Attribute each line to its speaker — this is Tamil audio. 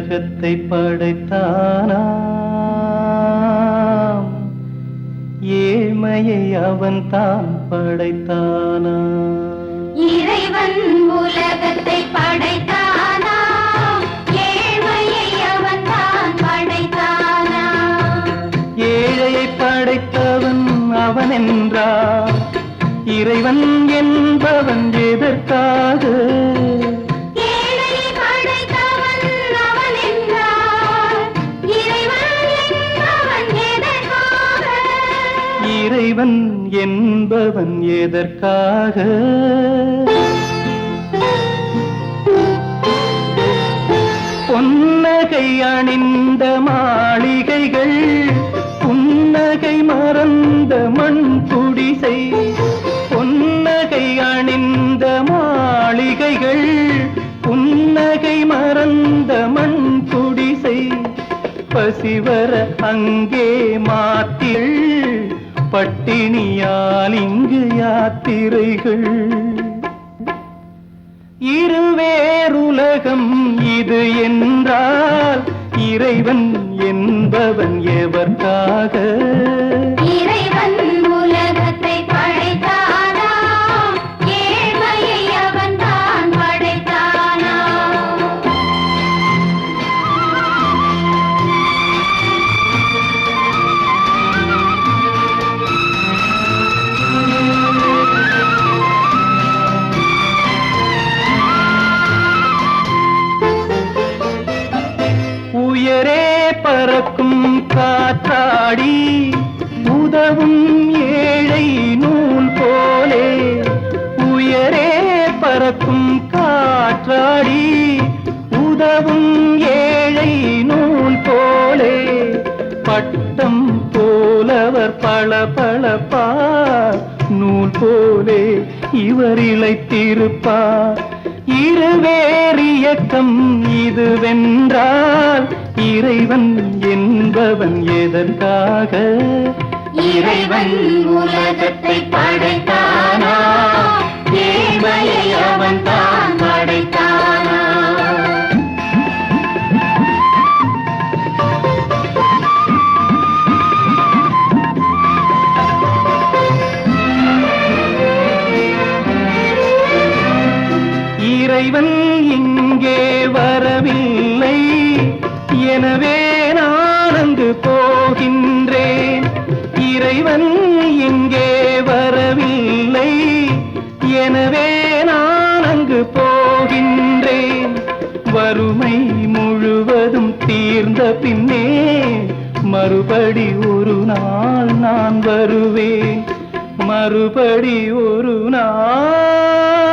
Speaker 1: உலகத்தை படைத்தானாம், ஏழ்மையை அவன் தான் படைத்தானா.
Speaker 2: இறைவன் உலகத்தை படைத்தானா, ஏழ்மையை அவன் தான் படைத்தானா.
Speaker 1: ஏழையை படைத்தவன் அவன் என்றார், இறைவன் என்பவன் எதற்காக? இறைவன் என்பவன் எதற்காக? பொன்னகை அணிந்த மாளிகைகள், புன்னகை மறந்த மண் குடிசை. பொன்னகை அணிந்த மாளிகைகள், புன்னகை மறந்த மண் குடிசை. பசிவர அங்கே மாத்தில், பட்டினியால் இங்கு யாத்திரைகள். இருவேறுலகம் இது என்றால், இறைவன் என்பவன் எவர்க்காக?
Speaker 2: இறைவன் உலகத்தை படைத்தானா, ஏழ்மையை அவன் தான் படைத்தானா.
Speaker 1: உயரே பறக்கும் காற்றாடி, உதவும் ஏழை நூல் போலே. உயரே பறக்கும் காற்றாடி, உதவும் ஏழை நூல் போலே. பட்டம் போலவர் பளபளப்பார், நூல் போலே இவர் இளைத்திருப்பார். இருவேறு இயக்கம் இதுவென்றால், இறைவன் என்பவன் எதற்காக?
Speaker 2: இறைவன் உலகத்தை படைத்தானா, ஏழ்மையை அவன் தான் படைத்தானா.
Speaker 1: இறைவன் இங்கே வரவில்லை, எனவே நான் அங்கு போகின்றேன். இறைவன் இங்கே வரவில்லை, எனவே நான் அங்கு போகின்றேன். வறுமை முழுவதும் தீர்ந்த பின்னே, மறுபடி ஒரு நாள் நான் வருவேன். மறுபடி ஒரு நாள்